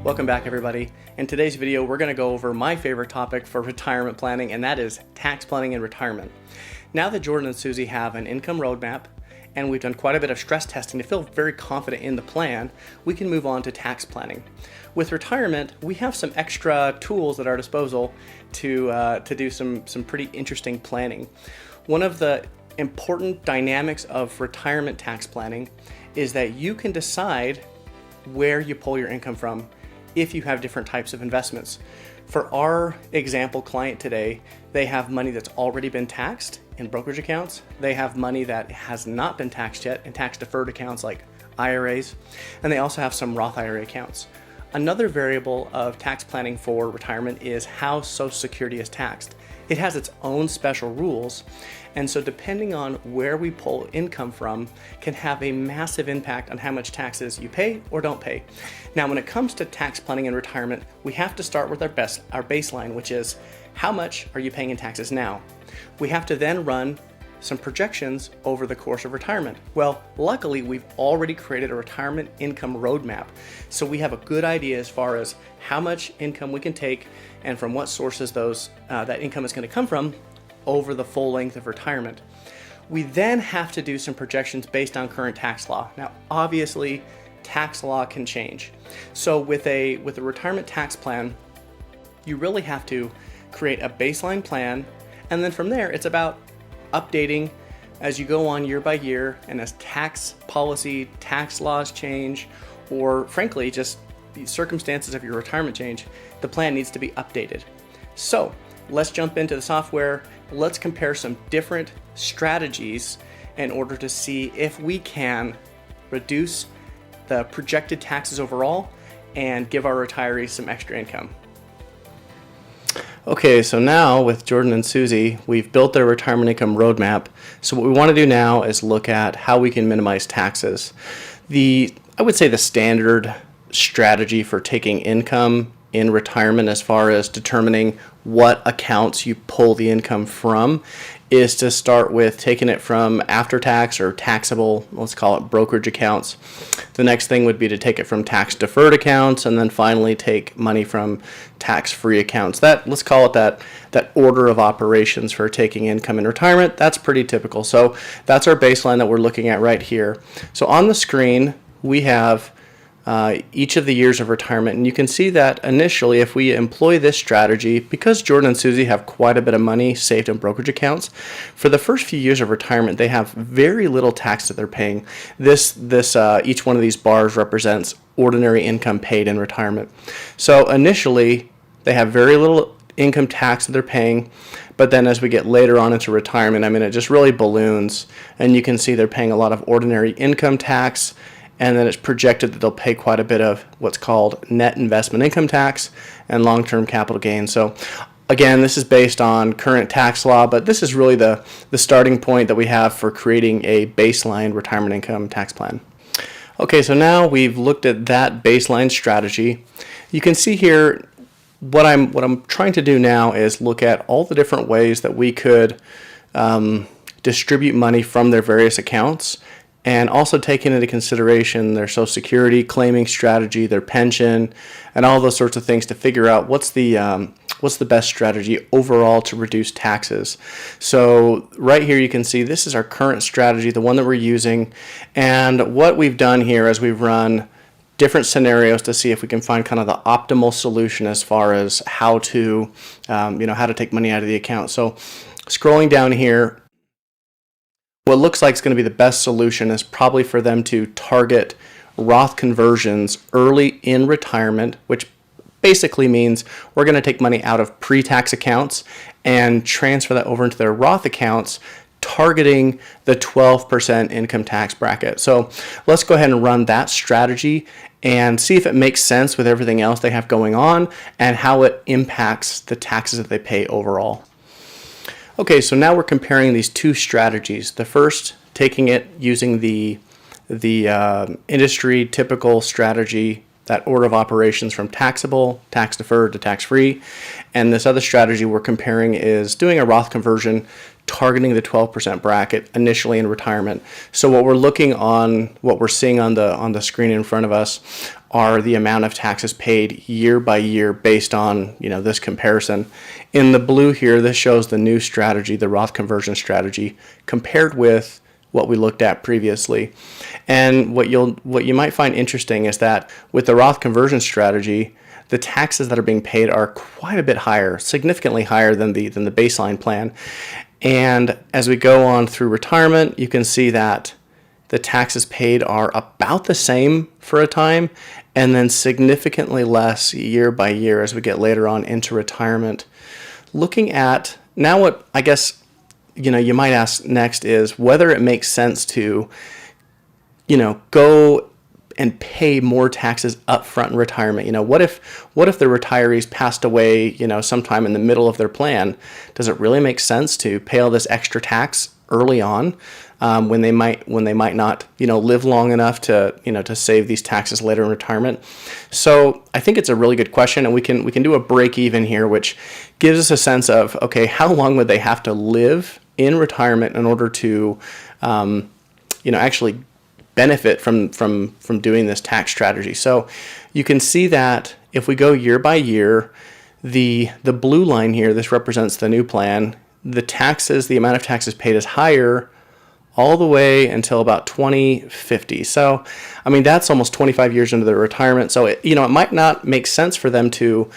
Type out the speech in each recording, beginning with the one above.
Welcome back, everybody. In today's video, we're going to go over my favorite topic for retirement planning, and that is tax planning and retirement. Now that Jordan and Susie have an income roadmap, and we've done quite a bit of stress testing to feel very confident in the plan, we can move on to tax planning. With retirement, we have some extra tools at our disposal to do some pretty interesting planning. One of the important dynamics of retirement tax planning is that you can decide where you pull your income from if you have different types of investments. For our example client today, they have money that's already been taxed in brokerage accounts. They have money that has not been taxed yet in tax deferred accounts like IRAs, and they also have some Roth IRA accounts. Another variable of tax planning for retirement is how Social Security is taxed. It has its own special rules, and so depending on where we pull income from can have a massive impact on how much taxes you pay or don't pay. Now, when it comes to tax planning and retirement, we have to start with our baseline, which is how much are you paying in taxes now? We have to then run some projections over the course of retirement. Well, luckily, we've already created a retirement income roadmap, so we have a good idea as far as how much income we can take and from what sources that income is going to come from over the full length of retirement. We then have to do some projections based on current tax law. Now, obviously, tax law can change. So with a retirement tax plan, you really have to create a baseline plan, and then from there, it's about updating as you go on year by year, and as tax policy, tax laws change, or frankly, just the circumstances of your retirement change, the plan needs to be updated. So let's jump into the software. Let's compare some different strategies in order to see if we can reduce the projected taxes overall and give our retirees some extra income. Okay, so now with Jordan and Susie, we've built their retirement income roadmap. So what we want to do now is look at how we can minimize taxes. I would say the standard strategy for taking income in retirement as far as determining what accounts you pull the income from is to start with taking it from after-tax or taxable, let's call it brokerage accounts. The next thing would be to take it from tax-deferred accounts, and then finally take money from tax-free accounts. Let's call it that order of operations for taking income in retirement. That's pretty typical. So that's our baseline that we're looking at right here. So on the screen, we have each of the years of retirement, and you can see that initially if we employ this strategy, because Jordan and Susie have quite a bit of money saved in brokerage accounts, for the first few years of retirement they have very little tax that they're paying. Each one of these bars represents ordinary income paid in retirement. So initially they have very little income tax that they're paying, but then as we get later on into retirement, it just really balloons, and you can see they're paying a lot of ordinary income tax, and then it's projected that they'll pay quite a bit of what's called net investment income tax and long-term capital gains. So again, this is based on current tax law, but this is really the starting point that we have for creating a baseline retirement income tax plan. Okay, so now we've looked at that baseline strategy. You can see here what I'm trying to do now is look at all the different ways that we could distribute money from their various accounts, and also taking into consideration their Social Security claiming strategy, their pension, and all those sorts of things to figure out what's the best strategy overall to reduce taxes. So right here you can see this is our current strategy, the one that we're using, and what we've done here is we've run different scenarios to see if we can find kind of the optimal solution as far as how to take money out of the account. So scrolling down here, what looks like is going to be the best solution is probably for them to target Roth conversions early in retirement, which basically means we're going to take money out of pre-tax accounts and transfer that over into their Roth accounts, targeting the 12% income tax bracket. So let's go ahead and run that strategy and see if it makes sense with everything else they have going on and how it impacts the taxes that they pay overall. Okay, so now we're comparing these two strategies. The first, taking it using the industry typical strategy, that order of operations from taxable, tax deferred to tax free. And this other strategy we're comparing is doing a Roth conversion targeting the 12% bracket initially in retirement. So what we're seeing on the screen in front of us are the amount of taxes paid year by year based on, this comparison. In the blue here, this shows the new strategy, the Roth conversion strategy, compared with what we looked at previously. And what you might find interesting is that with the Roth conversion strategy, the taxes that are being paid are quite a bit higher, significantly higher than the baseline plan. And as we go on through retirement, you can see that the taxes paid are about the same for a time, and then significantly less year by year as we get later on into retirement. Looking at now, what I guess you might ask next is whether it makes sense to go and pay more taxes up front in retirement. What if the retirees passed away, sometime in the middle of their plan? Does it really make sense to pay all this extra tax early on, when they might not, live long enough to save these taxes later in retirement? So I think it's a really good question, and we can do a break even here, which gives us a sense of, okay, how long would they have to live in retirement in order to, actually benefit from doing this tax strategy. So you can see that if we go year by year, the blue line here, this represents the new plan. The amount of taxes paid is higher all the way until about 2050. So, that's almost 25 years into their retirement. So, it might not make sense for them to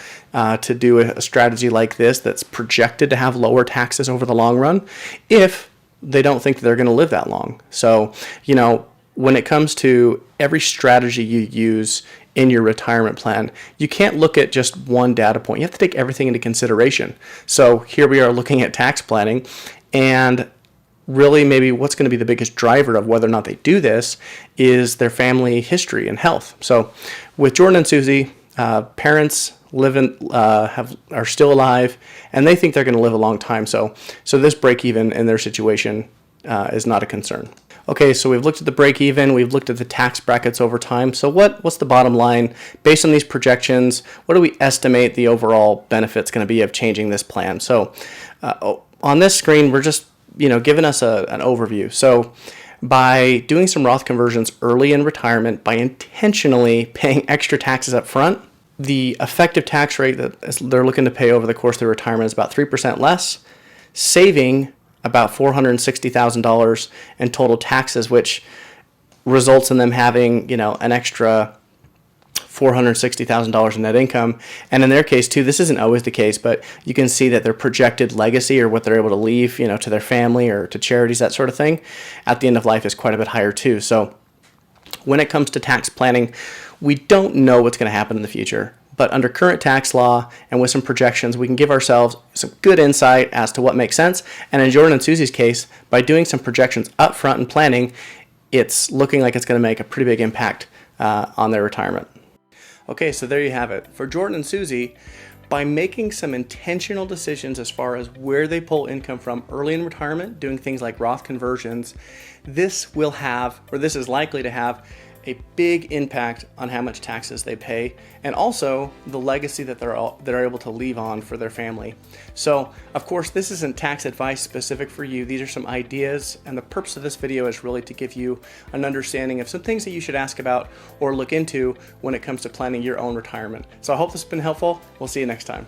do a strategy like this that's projected to have lower taxes over the long run if they don't think that they're going to live that long. So, when it comes to every strategy you use in your retirement plan, you can't look at just one data point. You have to take everything into consideration. So here we are looking at tax planning, and really maybe what's going to be the biggest driver of whether or not they do this is their family history and health. So with Jordan and Susie, parents are still alive, and they think they're going to live a long time. So this break even in their situation is not a concern. Okay, so we've looked at the break even, we've looked at the tax brackets over time. So what's the bottom line? Based on these projections, what do we estimate the overall benefit's going to be of changing this plan? So on this screen, we're just giving us an overview. So by doing some Roth conversions early in retirement, by intentionally paying extra taxes up front, the effective tax rate that they're looking to pay over the course of their retirement is about 3% less, saving about $460,000 in total taxes, which results in them having, an extra $460,000 in net income. And in their case too, this isn't always the case, but you can see that their projected legacy, or what they're able to leave, to their family or to charities, that sort of thing, at the end of life is quite a bit higher too. So when it comes to tax planning, we don't know what's going to happen in the future. But under current tax law and with some projections, we can give ourselves some good insight as to what makes sense. And in Jordan and Susie's case, by doing some projections up front and planning, it's looking like it's going to make a pretty big impact on their retirement. Okay, so there you have it. For Jordan and Susie, by making some intentional decisions as far as where they pull income from early in retirement, doing things like Roth conversions, this is likely to have a big impact on how much taxes they pay, and also the legacy that they're able to leave on for their family. So, of course, this isn't tax advice specific for you. These are some ideas, and the purpose of this video is really to give you an understanding of some things that you should ask about or look into when it comes to planning your own retirement. So I hope this has been helpful. We'll see you next time.